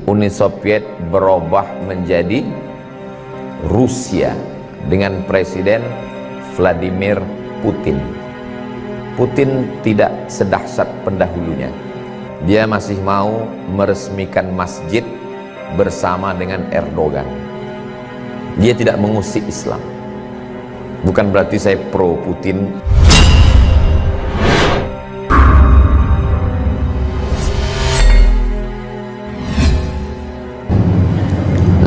Uni Soviet berubah menjadi Rusia dengan Presiden Vladimir Putin. Putin tidak sedahsyat pendahulunya. Dia masih mau meresmikan masjid bersama dengan Erdogan. Dia tidak mengusik Islam. Bukan berarti saya pro Putin.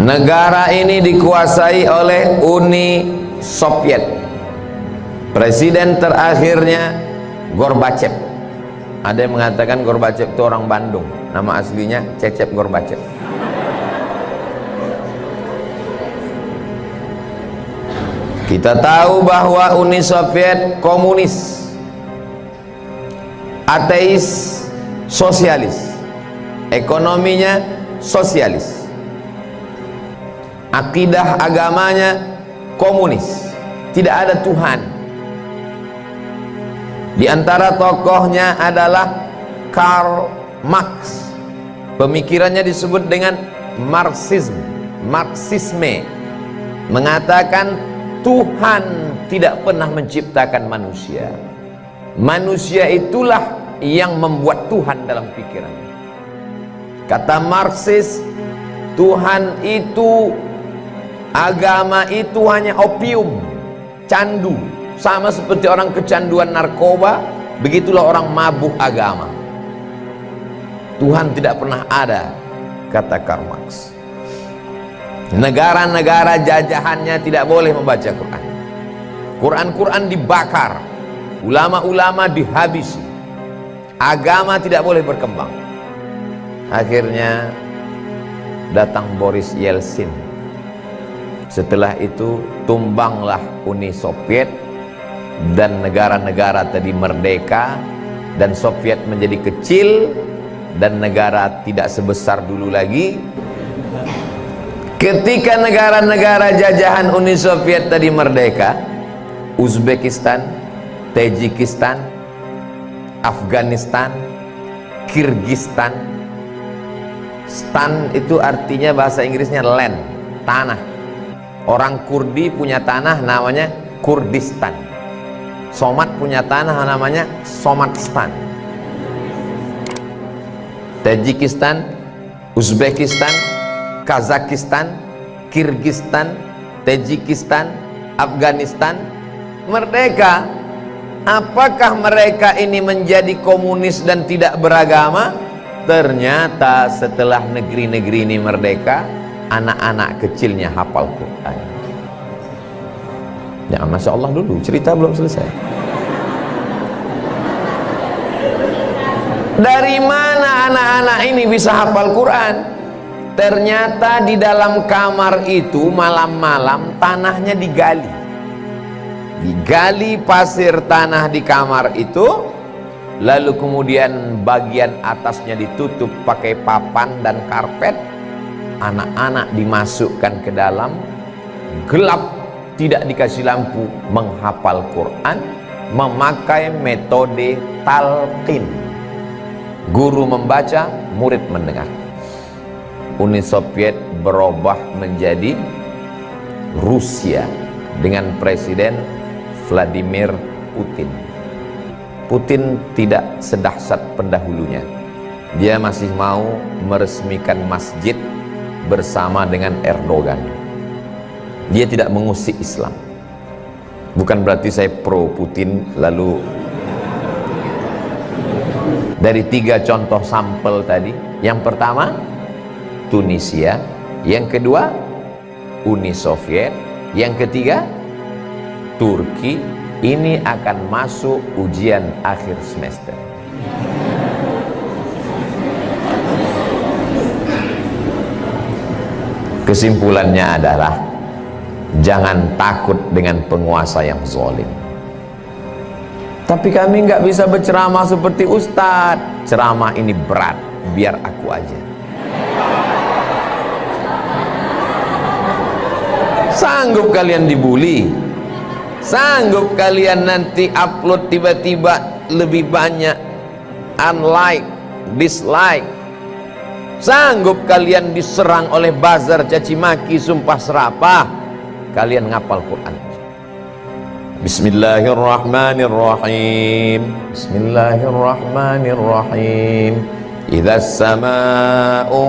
Negara ini dikuasai oleh Uni Soviet. Presiden terakhirnya Gorbachev. Ada yang mengatakan Gorbachev itu orang Bandung. Nama aslinya Cecep Gorbachev. Kita tahu bahwa Uni Soviet komunis, ateis, sosialis. Ekonominya sosialis. Akidah agamanya komunis, tidak ada Tuhan. Di antara tokohnya adalah Karl Marx. Pemikirannya disebut dengan Marxisme, mengatakan Tuhan tidak pernah menciptakan manusia. Manusia itulah yang membuat Tuhan dalam pikiran. Kata Marxis, Tuhan itu, agama itu hanya opium, candu. Sama seperti orang kecanduan narkoba, begitulah orang mabuk agama. Tuhan tidak pernah ada, kata Karl Marx. Negara-negara jajahannya tidak boleh membaca Quran. Quran dibakar, ulama-ulama dihabisi, agama tidak boleh berkembang. Akhirnya datang Boris Yeltsin. Setelah itu tumbanglah Uni Soviet, dan negara-negara tadi merdeka, dan Soviet menjadi kecil, dan negara tidak sebesar dulu lagi. Ketika negara-negara jajahan Uni Soviet tadi merdeka, Uzbekistan, Tajikistan, Afghanistan, Kirgistan. Stan itu artinya bahasa Inggrisnya land, tanah. Orang Kurdi punya tanah namanya Kurdistan. Somat punya tanah namanya Somatstan. Tajikistan, Uzbekistan, Kazakistan, Kirgistan, Tajikistan, Afghanistan merdeka. Apakah mereka ini menjadi komunis dan tidak beragama? Ternyata setelah negeri-negeri ini merdeka, anak-anak kecilnya hafal Quran. Jangan Masya Allah dulu, cerita belum selesai. Dari mana anak-anak ini bisa hafal Quran? Ternyata di dalam kamar itu malam-malam tanahnya digali. Digali pasir tanah di kamar itu, lalu kemudian bagian atasnya ditutup pakai papan dan karpet. Anak-anak dimasukkan ke dalam, gelap, tidak dikasih lampu, menghafal Quran, memakai metode talqin. Guru membaca, murid mendengar. Uni Soviet berubah menjadi Rusia dengan Presiden Vladimir Putin. Putin tidak sedahsyat pendahulunya. Dia masih mau meresmikan masjid bersama dengan Erdogan. Dia tidak mengusik Islam. Bukan berarti saya pro Putin. Lalu dari 3 contoh sampel tadi, yang pertama Tunisia, yang kedua Uni Soviet, yang ketiga Turki. Ini akan masuk ujian akhir semester. Kesimpulannya adalah jangan takut dengan penguasa yang zalim. Tapi kami nggak bisa berceramah seperti Ustadz. Ceramah ini berat, biar aku aja. Sanggup kalian dibully? Sanggup kalian nanti upload tiba-tiba lebih banyak unlike, dislike, Sanggup kalian diserang oleh buzzer, caci maki, sumpah serapah, kalian ngapal Quran. Bismillahirrahmanirrahim. Bismillahirrahmanirrahim. Idzas samaa'u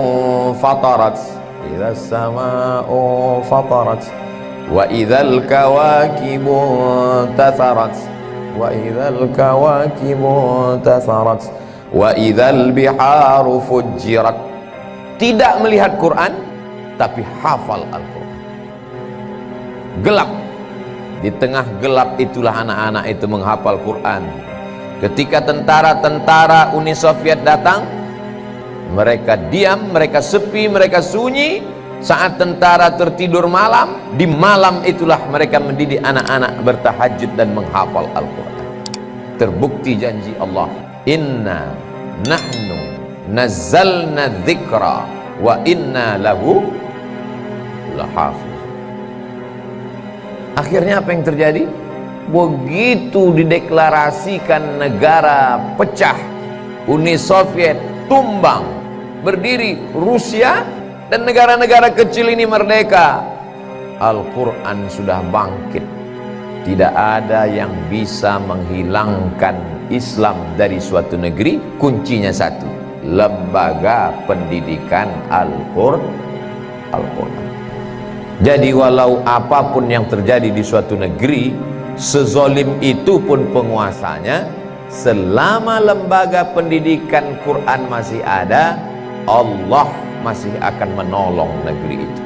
fatarat, idzas samaa'u fatarat, wa idzal kawakibu tatharat, wa idzal kawakibu tatharat, wa idzal biharu fujirat. Tidak melihat Quran tapi hafal Al-Quran. Gelap, di tengah gelap itulah anak-anak itu menghafal Quran. Ketika tentara-tentara Uni Soviet datang, mereka diam, mereka sepi, mereka sunyi. Saat tentara tertidur malam, di malam itulah mereka mendidik anak-anak bertahajud dan menghafal Al-Quran. Terbukti janji Allah, inna nahnu nazzalna dzikra wa inna lahu lahafiz. Akhirnya apa yang terjadi? Begitu dideklarasikan negara pecah, Uni Soviet tumbang, berdiri Rusia, dan negara-negara kecil ini merdeka. Al-Quran sudah bangkit. Tidak ada yang bisa menghilangkan Islam dari suatu negeri. Kuncinya satu, lembaga pendidikan Al-Quran. Jadi walau apapun yang terjadi di suatu negeri, sezolim itu pun penguasanya, selama lembaga pendidikan Quran masih ada, Allah masih akan menolong negeri itu.